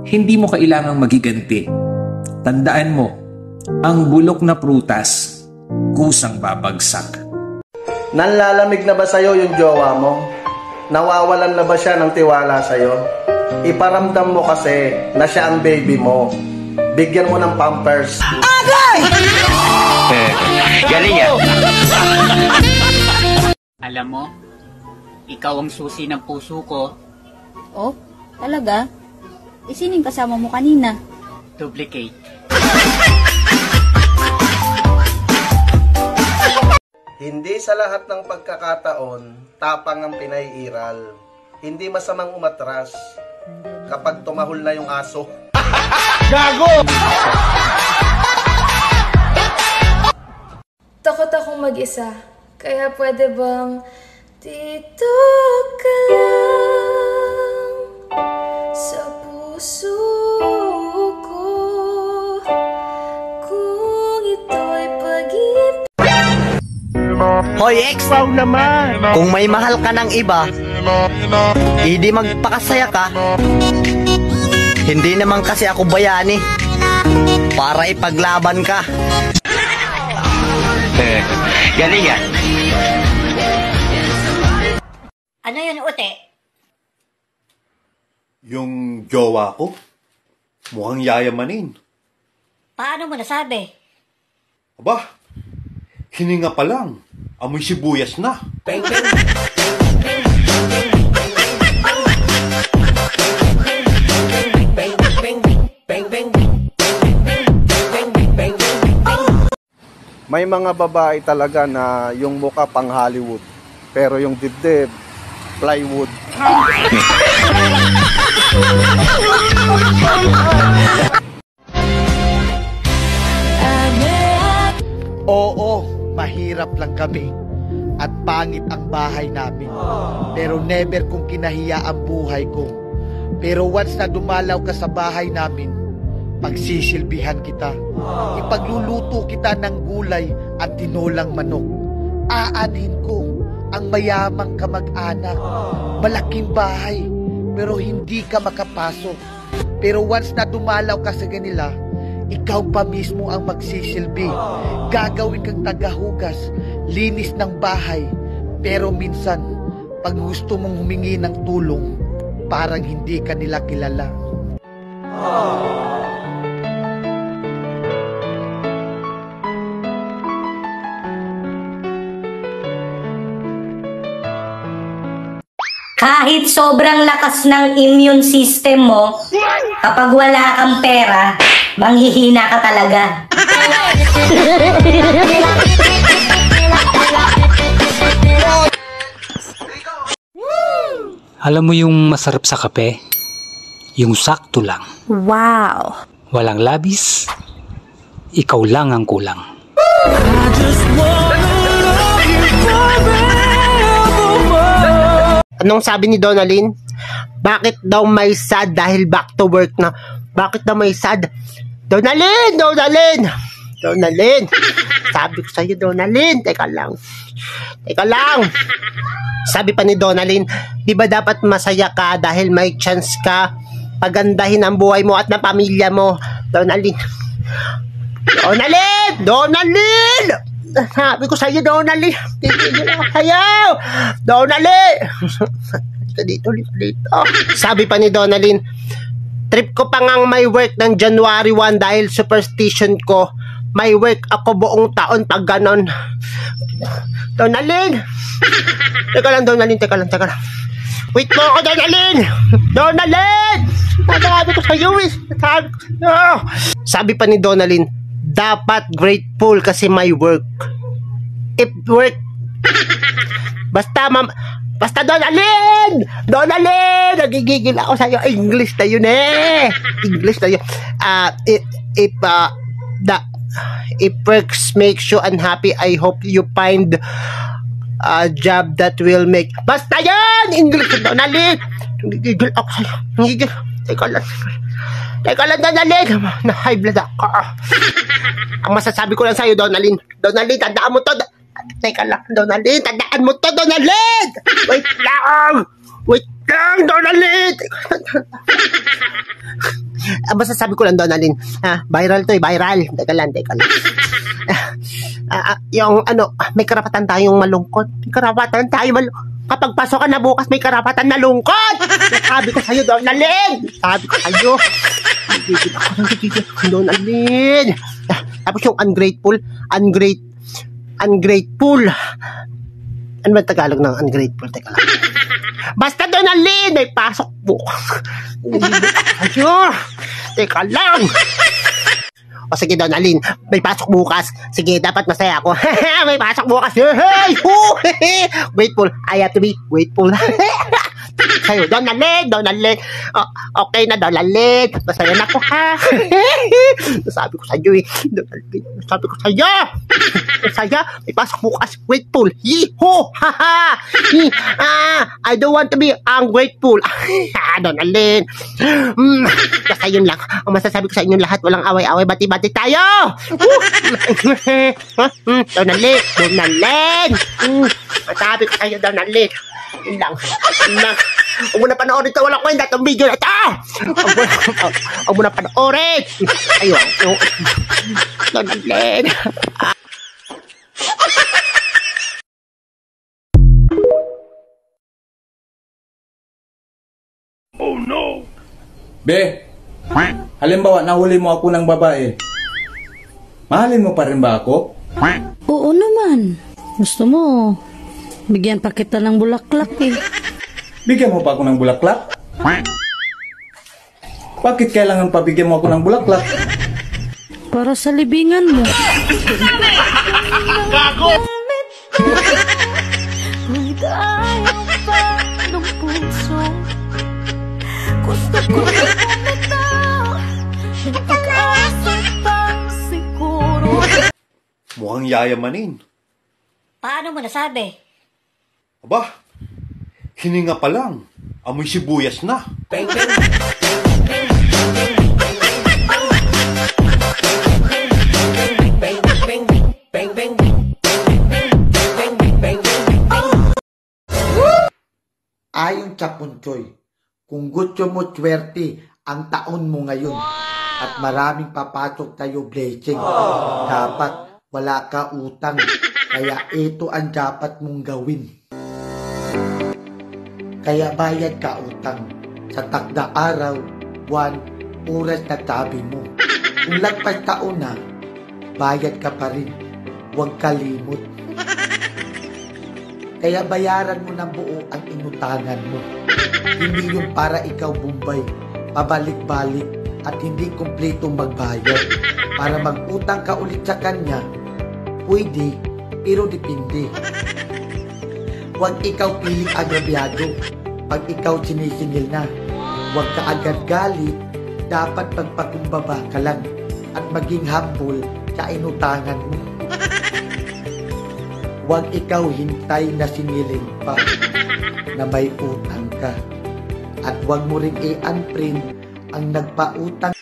hindi mo kailangang magiganti. Tandaan mo, ang bulok na prutas, kusang babagsak. Nanlalamig na ba sa'yo yung jowa mo? Nawawalan na ba siya ng tiwala sa'yo? Iparamdam mo kasi na siya ang baby mo. Bigyan mo ng pampers. Agay! Galing yan. Alam mo, ikaw ang susi ng puso ko. Oh, talaga? Sining kasama mo kanina? Duplicate. Hindi sa lahat ng pagkakataon, tapang ang pinaiiral. Hindi masamang umatras kapag tumahol na yung aso. Gago! Takot akong mag-isa, kaya pwede bang dito ka lang sa puso ko, kung ito'y pag-ibig. Hoy ex, wow naman. Kung may mahal ka ng iba, hindi magpakasaya ka. Hindi naman kasi ako bayani para ipaglaban ka. Galing yan. Ano yun, Ute? Yung jowa ko, mukhang yayamanin. Paano mo nasabi? Aba, hininga pa lang. Amoy sibuyas na. May mga babae talaga na yung mukha pang Hollywood, pero yung dibdib, plywood. Oo, mahirap lang kami at pangit ang bahay namin. Pero never kong kinahiya ang buhay ko. Pero once na dumalaw ka sa bahay namin, pagsisilbihan kita. Ipagluluto kita ng gulay at tinolang manok. Aanhin ko ang mayamang kamag-anak. Malaking bahay, pero hindi ka makapasok. Pero once na dumalaw ka sa kanila, ikaw pa mismo ang magsisilbi. Gagawin kang tagahugas, linis ng bahay. Pero minsan, pag gusto mong humingi ng tulong, parang hindi ka nila kilala. Kahit sobrang lakas ng immune system mo, kapag wala kang pera, manghihina ka talaga. Alam mo yung masarap sa kape? Yung sakto lang. Wow! Walang labis, ikaw lang ang kulang. Anong sabi ni Donalyn? Bakit daw may sad dahil back to work na? Bakit daw may sad? Donalyn! Donalyn! Donalyn! Sabi ko sa'yo, Donalyn. Teka lang. Sabi pa ni Donalyn, di ba dapat masaya ka dahil may chance ka pagandahin ang buhay mo at ng pamilya mo? Donalyn! Donalyn! Sabi ko sa'yo, Donalyn. Tigil ako sa'yo. Donalyn. Dito. Sabi pa ni Donalyn, trip ko pa ngang may work ng January 1 dahil superstition ko. May work ako buong taon pag ganon. Donalyn. Teka lang. Wait mo ako, Donalyn. Sabi ko sa'yo, Sabi pa ni Donalyn, dapat grateful kasi may work. If work, basta Donalyn, nagigigil ako sa'yo. English na yun if works makes you unhappy, I hope you find a job that will make. Basta yun, English na Donalyn. Nagigigil ako sa'yo. Teka lang, Donalyn. Na-high blood ako. Ang masasabi ko lang sa'yo, Donalyn. Tandaan mo to. Teka lang, Donalyn. Tandaan mo to, Donalyn. Wait lang, Donalyn. ang masasabi ko lang doon, Alin, viral to viral. Teka lang. Yung may karapatan tayong malungkot. May karapatan tayong malungkot. Kapag pasok ka na bukas, may karapatan na lungkot. Sabi ko sa'yo, Don Alin. Sabi ko sa'yo. Nagigil ako Don Alin. Tapos yung ungrateful. Ano ba Tagalog ng ungrateful? Teka lang. Basta Don Alin, may pasok bukas. Ayun. Teka lang. O sige, Don Alin, may pasok bukas. Sige, dapat masaya ako. May pasok bukas. Hey! Grateful. I have to be grateful. Sa'yo, Don Alin. Okay na, Don Alin. Masaya na ako, ha? Nasabi ko sa'yo, Don Alin. Nasabi ko sa'yo. Masaya, may pasok bukas. Grateful. Yee-ho! Ha-ha! I don't want to be ungrateful. Don Alin. Basta yun lang. Ang masasabi ko sa inyong lahat, walang away-away, bati-bati tayo! Don Alin. Masabi ko sa'yo, Don Alin. Yun lang. Huwag mo na panoorin ito. Walang kwenta itong video na ito. Huwag mo na panoorin. Ayun. Don Alin. Oh no! Be, halimbawa nahuli mo ako ng babae. Mahalin mo pa rin ba ako? Oo naman. Gusto mo, bigyan pa kita ng bulaklak eh. Bigyan mo pa ako ng bulaklak? Bakit kailangan pabigyan mo ako ng bulaklak? Para sa libingan mo. Gago! Ngunit ayaw pa ng puso. Gusto ko na bumitaw. Ng pag-asa pang siguro. Mukhang yayamanin. Paano mo nasabi? Aba, hininga pa lang. Amoy sibuyas na. Ayon sa Punchoy, kung gusto mo swerte ang taon mo ngayon at maraming papasok tayo blessing, dapat wala ka utang. Kaya ito ang dapat mong gawin. Kaya bayad ka utang sa takda araw, buwan, oras na tabi mo. Kung lagpas taon na, bayad ka pa rin. Huwag kalimot. Kaya bayaran mo ng buo ang inutangan mo. Hindi yung para ikaw bumbay, pabalik-balik at hindi kumpletong magbayad. Para mag-utang ka ulit sa kanya, pwede, pero depende. Huwag ikaw piling agrabyado pag ikaw sinisingil na. Huwag ka agad galit, dapat magpakumbaba ka lang at maging humble sa inutangan mo. Huwag ikaw hintay na singilin pa na may utang ka. At huwag mo rin i-unfriend ang nagpautang.